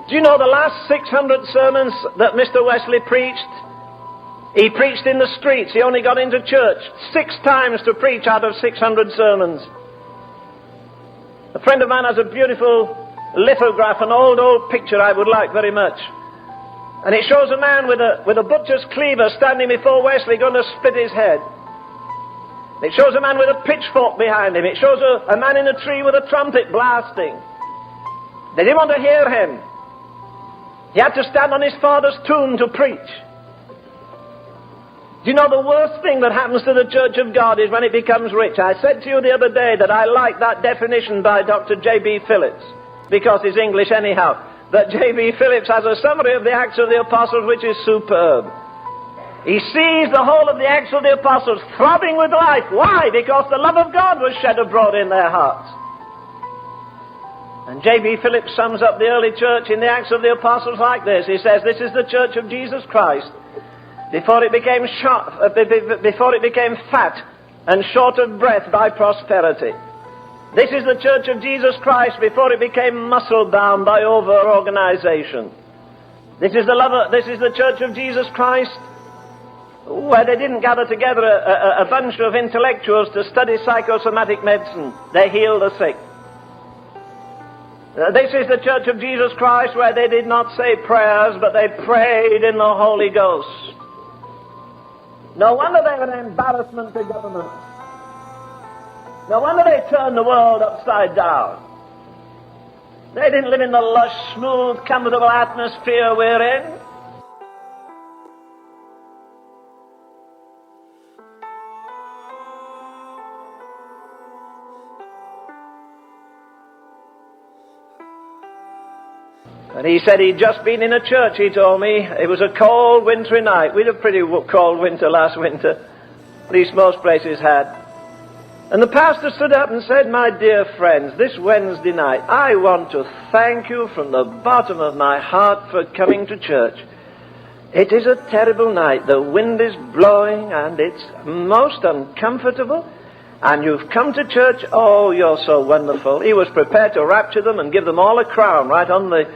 Do you know the last 600 sermons that Mr. Wesley preached? He preached in the streets. He only got into church 6 times to preach out of 600 sermons. A friend of mine has a beautiful lithograph, an old picture I would like very much. And it shows a man with a butcher's cleaver standing before Wesley going to split his head. It shows a man with a pitchfork behind him. It shows a man in a tree with a trumpet blasting. They didn't want to hear him. He had to stand on his father's tomb to preach. Do you know the worst thing that happens to the Church of God is when it becomes rich? I said to you the other day that I like that definition by Dr. J.B. Phillips, because he's English anyhow, that J.B. Phillips has a summary of the Acts of the Apostles which is superb. He sees the whole of the Acts of the Apostles throbbing with life. Why? Because the love of God was shed abroad in their hearts. And J.B. Phillips sums up the early church in the Acts of the Apostles like this. He says, this is the church of Jesus Christ before it became fat and short of breath by prosperity. This is the church of Jesus Christ before it became muscle-bound by over-organization. This is the church of Jesus Christ where they didn't gather together a bunch of intellectuals to study psychosomatic medicine. They healed the sick. This is the church of Jesus Christ where they did not say prayers, but they prayed in the Holy Ghost. No wonder they were an embarrassment to government. No wonder they turned the world upside down. They didn't live in the lush, smooth, comfortable atmosphere we're in. And he said he'd just been in a church, he told me. It was a cold, wintry night. We had a pretty cold winter last winter. At least most places had. And the pastor stood up and said, my dear friends, this Wednesday night, I want to thank you from the bottom of my heart for coming to church. It is a terrible night. The wind is blowing and it's most uncomfortable. And you've come to church. Oh, you're so wonderful. He was prepared to rapture them and give them all a crown right on the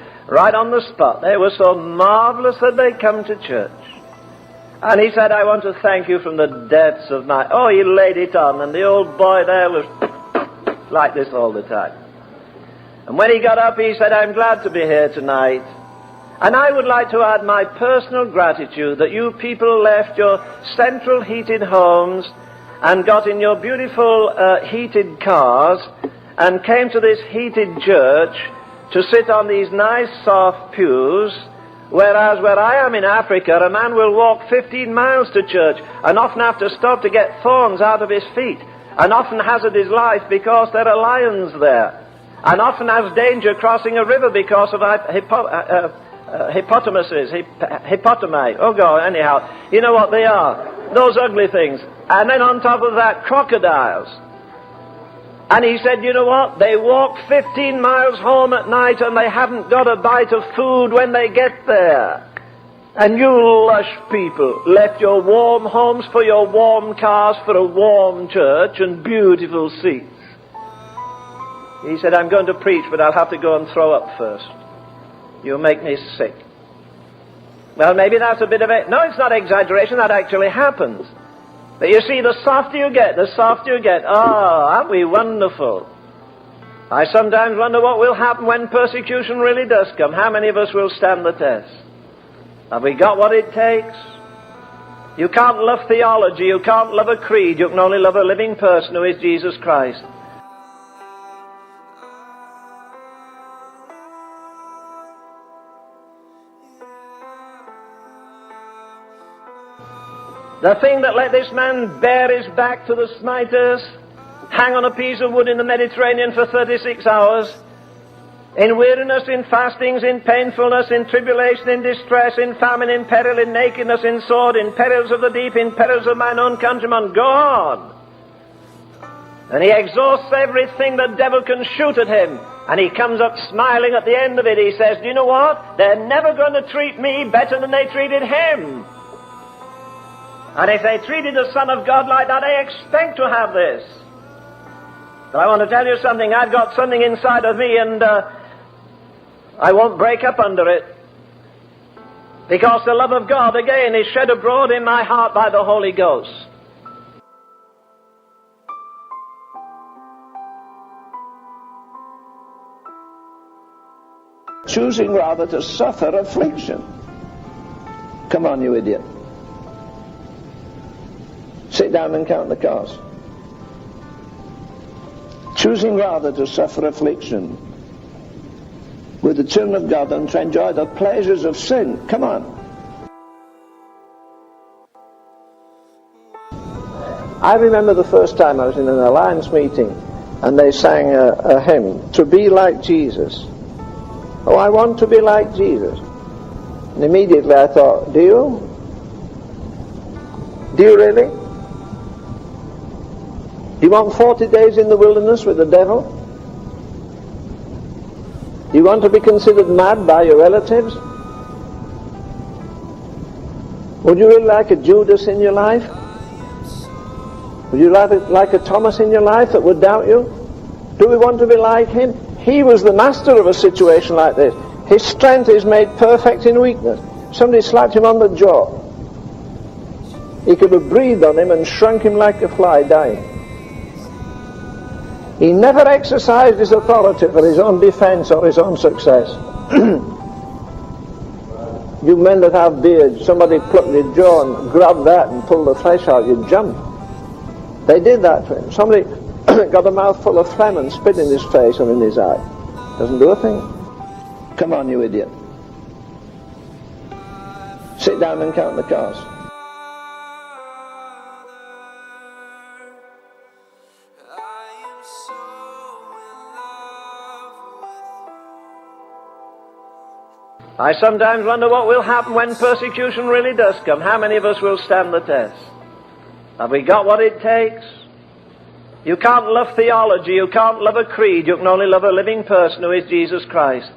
spot. They were so marvelous that they come to church. And he said, I want to thank you from the depths of my... Oh, he laid it on, and the old boy there was like this all the time. And when he got up, he said, I'm glad to be here tonight. And I would like to add my personal gratitude that you people left your central heated homes and got in your beautiful heated cars and came to this heated church to sit on these nice soft pews, whereas where I am in Africa, a man will walk 15 miles to church and often have to stop to get thorns out of his feet, and often hazard his life because there are lions there, and often has danger crossing a river because of hippotami. Oh God, anyhow, you know what they are, those ugly things. And then on top of that, crocodiles. And he said, you know what? They walk 15 miles home at night and they haven't got a bite of food when they get there. And you lush people left your warm homes for your warm cars for a warm church and beautiful seats. He said, I'm going to preach, but I'll have to go and throw up first. You'll make me sick. Well, maybe that's a bit of it. No, it's not exaggeration. That actually happens. But you see, the softer you get, oh, aren't we wonderful? I sometimes wonder what will happen when persecution really does come. How many of us will stand the test? Have we got what it takes? You can't love theology, you can't love a creed, you can only love a living person who is Jesus Christ. The thing that let this man bare his back to the smiters, hang on a piece of wood in the Mediterranean for 36 hours, in weariness, in fastings, in painfulness, in tribulation, in distress, in famine, in peril, in nakedness, in sword, in perils of the deep, in perils of mine own countrymen, go on. And he exhausts everything the devil can shoot at him. And he comes up smiling at the end of it. He says, do you know what? They're never going to treat me better than they treated him. And if they treated the Son of God like that, I expect to have this. But I want to tell you something. I've got something inside of me, and I won't break up under it. Because the love of God, again, is shed abroad in my heart by the Holy Ghost. Choosing rather to suffer affliction. Come on, you idiot. Sit down and count the cost. Choosing rather to suffer affliction with the children of God than to enjoy the pleasures of sin. Come on. I remember the first time I was in an alliance meeting and they sang a hymn, "To be like Jesus." Oh, I want to be like Jesus. And immediately I thought, do you? Do you really? Do you want 40 days in the wilderness with the devil? Do you want to be considered mad by your relatives? Would you really like a Judas in your life? Would you like a Thomas in your life that would doubt you? Do we want to be like him? He was the master of a situation like this. His strength is made perfect in weakness. Somebody slapped him on the jaw. He could have breathed on him and shrunk him like a fly, dying. He never exercised his authority for his own defense or his own success. You men that have beards, somebody plucked your jaw and grabbed that and pulled the flesh out, you'd jump. They did that to him. Somebody got a mouthful of phlegm and spit in his face or in his eye. Doesn't do a thing. Come on, you idiot. Sit down and count the cost. I sometimes wonder what will happen when persecution really does come. How many of us will stand the test? Have we got what it takes? You can't love theology, you can't love a creed, you can only love a living person who is Jesus Christ.